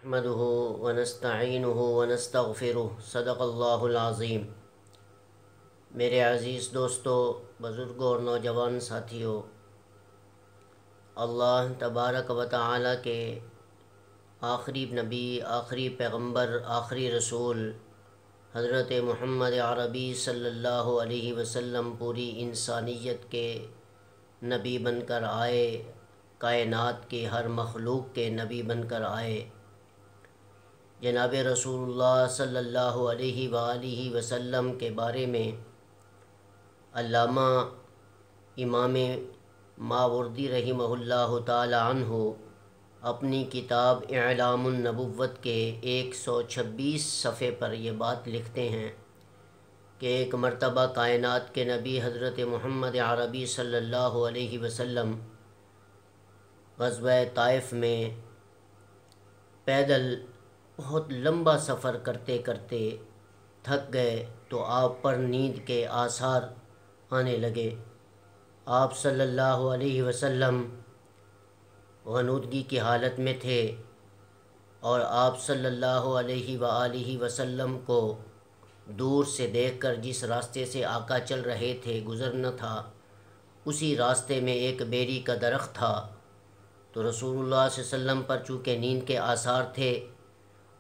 نحمده ونستعینه ونستغفره صدق اللہ العظیم۔ میرے عزیز دوستو، بزرگوں اور نوجوان ساتھیوں، اللہ تبارک و تعالی کے آخری نبی، آخری پیغمبر، آخری رسول حضرت محمد عربی صلی اللہ علیہ وسلم پوری انسانیت کے نبی بن کر آئے، کائنات کے ہر مخلوق کے نبی بن کر آئے۔ جناب رسول اللہ صلی اللہ علیہ وآلہ وسلم کے بارے میں علامہ امام ماوردی رحمہ اللہ تعالی عنہ اپنی کتاب اعلام النبوت کے 126 صفحے پر یہ بات لکھتے ہیں کہ ایک مرتبہ کائنات کے نبی حضرت محمد عربی صلی اللہ علیہ وسلم غزوہ طائف میں پیدل بہت لمبا سفر کرتے کرتے تھک گئے تو آپ پر نیند کے آثار آنے لگے۔ آپ صلی اللہ علیہ وسلم غنودگی کی حالت میں تھے اور آپ صلی اللہ علیہ وآلہ وسلم کو دور سے دیکھ کر جس راستے سے آقا چل رہے تھے گزرنا تھا، اسی راستے میں ایک بیری کا درخت تھا۔ تو رسول اللہ صلی اللہ علیہ وسلم پر چونکہ نیند کے آثار تھے،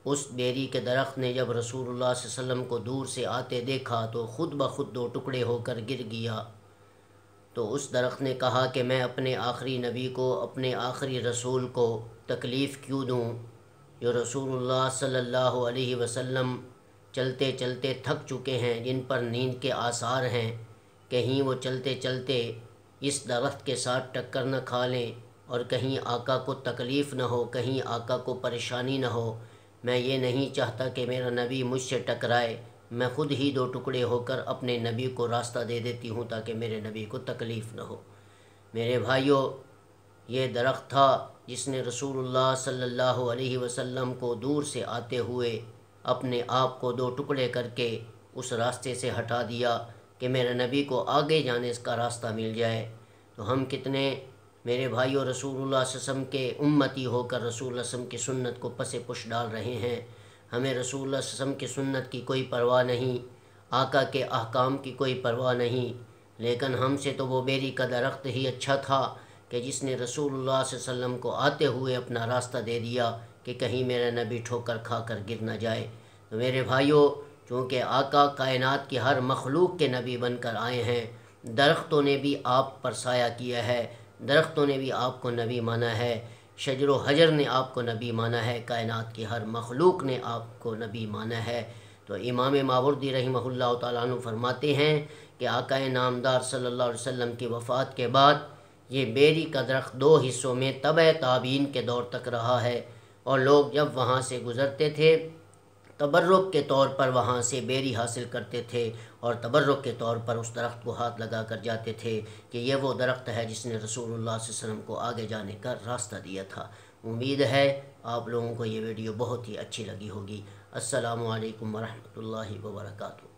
اس بیری کے درخت نے جب رسول اللہ صلی اللہ علیہ وسلم کو دور سے آتے دیکھا تو خود بخود دو ٹکڑے ہو کر گر گیا۔ تو اس درخت نے کہا کہ میں اپنے آخری نبی کو، اپنے آخری رسول کو تکلیف کیوں دوں، جو رسول اللہ صلی اللہ علیہ وسلم چلتے چلتے تھک چکے ہیں، جن پر نیند کے آثار ہیں، کہیں وہ چلتے چلتے اس درخت کے ساتھ ٹکر نہ کھا لیں اور کہیں آقا کو تکلیف نہ ہو، کہیں آقا کو پریشانی نہ ہو۔ میں یہ نہیں چاہتا کہ میرا نبی مجھ سے ٹکرائے، میں خود ہی دو ٹکڑے ہو کر اپنے نبی کو راستہ دے دیتی ہوں تاکہ میرے نبی کو تکلیف نہ ہو۔ میرے بھائیوں، یہ درخت تھا جس نے رسول اللہ صلی اللہ علیہ وسلم کو دور سے آتے ہوئے اپنے آپ کو دو ٹکڑے کر کے اس راستے سے ہٹا دیا کہ میرے نبی کو آگے جانے کا راستہ مل جائے۔ تو ہم کتنے میرے بھائیوں رسول اللہ صلی اللہ علیہ وسلم کے امتی ہو کر رسول اللہ صلی اللہ علیہ وسلم کی سنت کو پس پش ڈال رہے ہیں۔ ہمیں رسول اللہ صلی اللہ علیہ وسلم کی سنت کی کوئی پرواہ نہیں، آقا کے احکام کی کوئی پرواہ نہیں، لیکن ہم سے تو وہ بیری کا درخت ہی اچھا تھا کہ جس نے رسول اللہ صلی اللہ علیہ وسلم کو آتے ہوئے اپنا راستہ دے دیا کہ کہیں میرا نبی ٹھوکر کھا کر گر نہ جائے۔ تو میرے بھائیوں، چونکہ آقا کائنات کی ہر مخلوق کے نبی بن کر آئے ہیں، درختوں نے بھی آپ پر سایہ کیا ہے، درختوں نے بھی آپ کو نبی مانا ہے، شجر و حجر نے آپ کو نبی مانا ہے، کائنات کی ہر مخلوق نے آپ کو نبی مانا ہے۔ تو امام ماوردی رحمہ اللہ تعالیٰ عنہ فرماتے ہیں کہ آقا نامدار صلی اللہ علیہ وسلم کی وفات کے بعد یہ بیری کا درخت دو حصوں میں تبع تابعین کے دور تک رہا ہے، اور لوگ جب وہاں سے گزرتے تھے تبرک کے طور پر وہاں سے بیری حاصل کرتے تھے اور تبرک کے طور پر اس درخت کو ہاتھ لگا کر جاتے تھے کہ یہ وہ درخت ہے جس نے رسول اللہ صلی اللہ علیہ وسلم کو آگے جانے کا راستہ دیا تھا۔ امید ہے آپ لوگوں کو یہ ویڈیو بہت ہی اچھی لگی ہوگی۔ السلام علیکم ورحمۃ اللہ وبرکاتہ۔